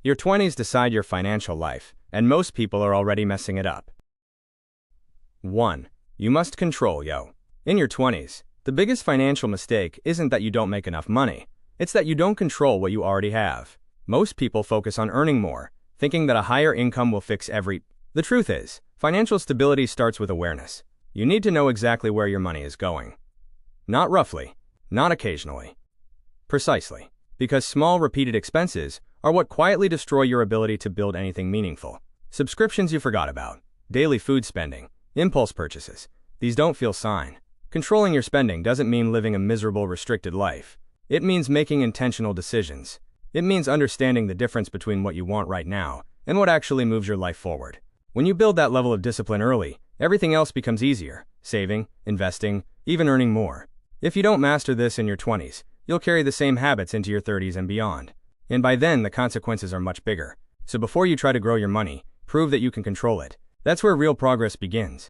Your 20s decide your financial life, and most people are already messing it up. 1. You must control yo. In your 20s, the biggest financial mistake isn't that you don't make enough money. It's that you don't control what you already have. Most people focus on earning more, thinking that a higher income will fix every... The truth is, financial stability starts with awareness. You need to know exactly where your money is going. Not roughly, not occasionally. Precisely. Because small repeated expenses are what quietly destroy your ability to build anything meaningful. Subscriptions you forgot about, daily food spending, impulse purchases. These don't feel sane. Controlling your spending doesn't mean living a miserable, restricted life. It means making intentional decisions. It means understanding the difference between what you want right now and what actually moves your life forward. When you build that level of discipline early, everything else becomes easier. Saving, investing, even earning more. If you don't master this in your 20s, you'll carry the same habits into your 30s and beyond. And by then, the consequences are much bigger. So before you try to grow your money, prove that you can control it. That's where real progress begins.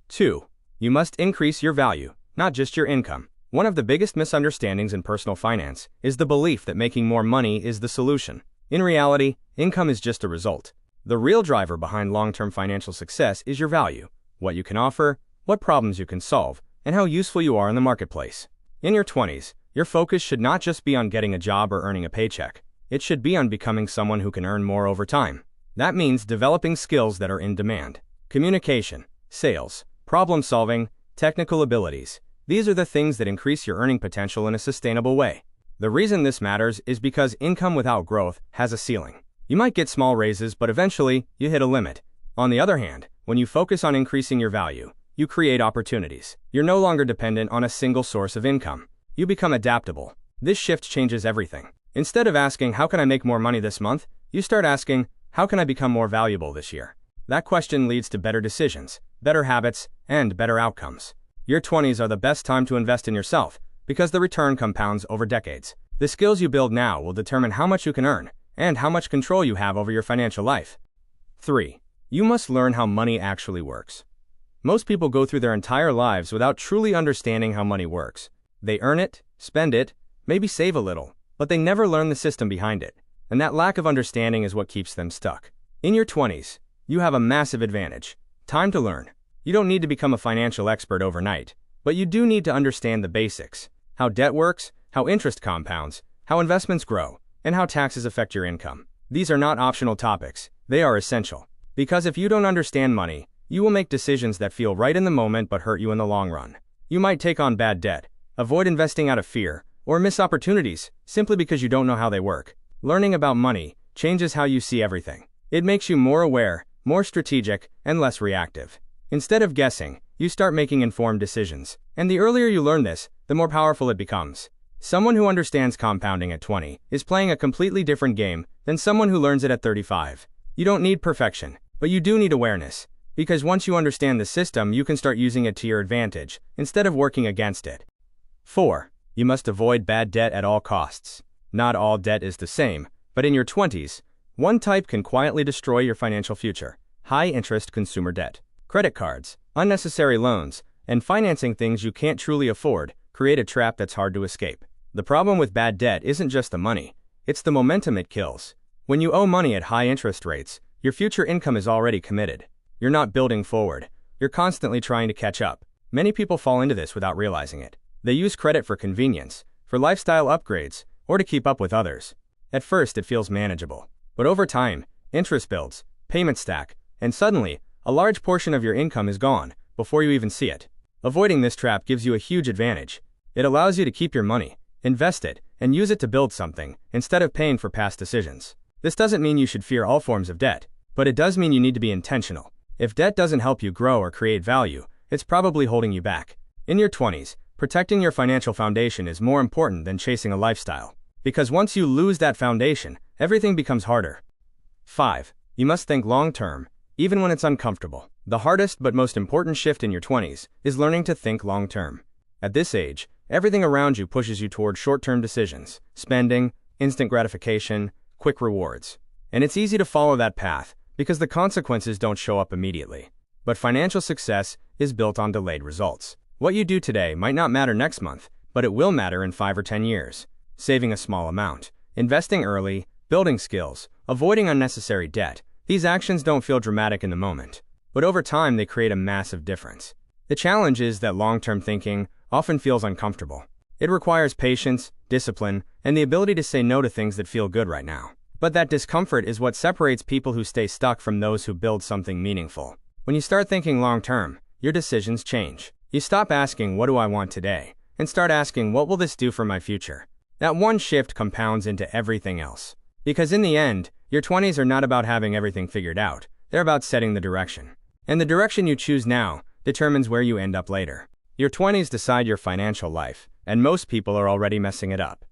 2. You must increase your value, not just your income. One of the biggest misunderstandings in personal finance is the belief that making more money is the solution. In reality, income is just a result. The real driver behind long-term financial success is your value, what you can offer, what problems you can solve, and how useful you are in the marketplace. In your 20s, your focus should not just be on getting a job or earning a paycheck. It should be on becoming someone who can earn more over time. That means developing skills that are in demand. Communication, sales, problem solving, technical abilities. These are the things that increase your earning potential in a sustainable way. The reason this matters is because income without growth has a ceiling. You might get small raises, but eventually, you hit a limit. On the other hand, when you focus on increasing your value, you create opportunities. You're no longer dependent on a single source of income. You become adaptable. This shift changes everything. Instead of asking, how can I make more money this month? You start asking, how can I become more valuable this year? That question leads to better decisions, better habits, and better outcomes. Your 20s are the best time to invest in yourself because the return compounds over decades. The skills you build now will determine how much you can earn and how much control you have over your financial life. 3. You must learn how money actually works. Most people go through their entire lives without truly understanding how money works. They earn it, spend it, maybe save a little, but they never learn the system behind it. And that lack of understanding is what keeps them stuck. In your 20s, you have a massive advantage. Time to learn. You don't need to become a financial expert overnight, but you do need to understand the basics. How debt works, how interest compounds, how investments grow, and how taxes affect your income. These are not optional topics. They are essential. Because if you don't understand money, you will make decisions that feel right in the moment but hurt you in the long run. You might take on bad debt, avoid investing out of fear, or miss opportunities simply because you don't know how they work. Learning about money changes how you see everything. It makes you more aware, more strategic, and less reactive. Instead of guessing, you start making informed decisions. And the earlier you learn this, the more powerful it becomes. Someone who understands compounding at 20 is playing a completely different game than someone who learns it at 35. You don't need perfection, but you do need awareness. Because once you understand the system, you can start using it to your advantage, instead of working against it. 4. You must avoid bad debt at all costs. Not all debt is the same, but in your 20s, one type can quietly destroy your financial future. High-interest consumer debt. Credit cards, unnecessary loans, and financing things you can't truly afford create a trap that's hard to escape. The problem with bad debt isn't just the money, it's the momentum it kills. When you owe money at high interest rates, your future income is already committed. You're not building forward. You're constantly trying to catch up. Many people fall into this without realizing it. They use credit for convenience, for lifestyle upgrades, or to keep up with others. At first, it feels manageable. But over time, interest builds, payments stack, and suddenly, a large portion of your income is gone before you even see it. Avoiding this trap gives you a huge advantage. It allows you to keep your money, invest it, and use it to build something, instead of paying for past decisions. This doesn't mean you should fear all forms of debt, but it does mean you need to be intentional. If debt doesn't help you grow or create value, it's probably holding you back. In your 20s, protecting your financial foundation is more important than chasing a lifestyle. Because once you lose that foundation, everything becomes harder. 5. You must think long-term, even when it's uncomfortable. The hardest but most important shift in your 20s is learning to think long-term. At this age, everything around you pushes you toward short-term decisions, spending, instant gratification, quick rewards. And it's easy to follow that path because the consequences don't show up immediately. But financial success is built on delayed results. What you do today might not matter next month, but it will matter in 5 or 10 years. Saving a small amount, investing early, building skills, avoiding unnecessary debt. These actions don't feel dramatic in the moment, but over time they create a massive difference. The challenge is that long-term thinking often feels uncomfortable. It requires patience, discipline, and the ability to say no to things that feel good right now. But that discomfort is what separates people who stay stuck from those who build something meaningful. When you start thinking long-term, your decisions change. You stop asking, what do I want today? And start asking, what will this do for my future? That one shift compounds into everything else. Because in the end, your 20s are not about having everything figured out. They're about setting the direction. And the direction you choose now determines where you end up later. Your 20s decide your financial life, and most people are already messing it up.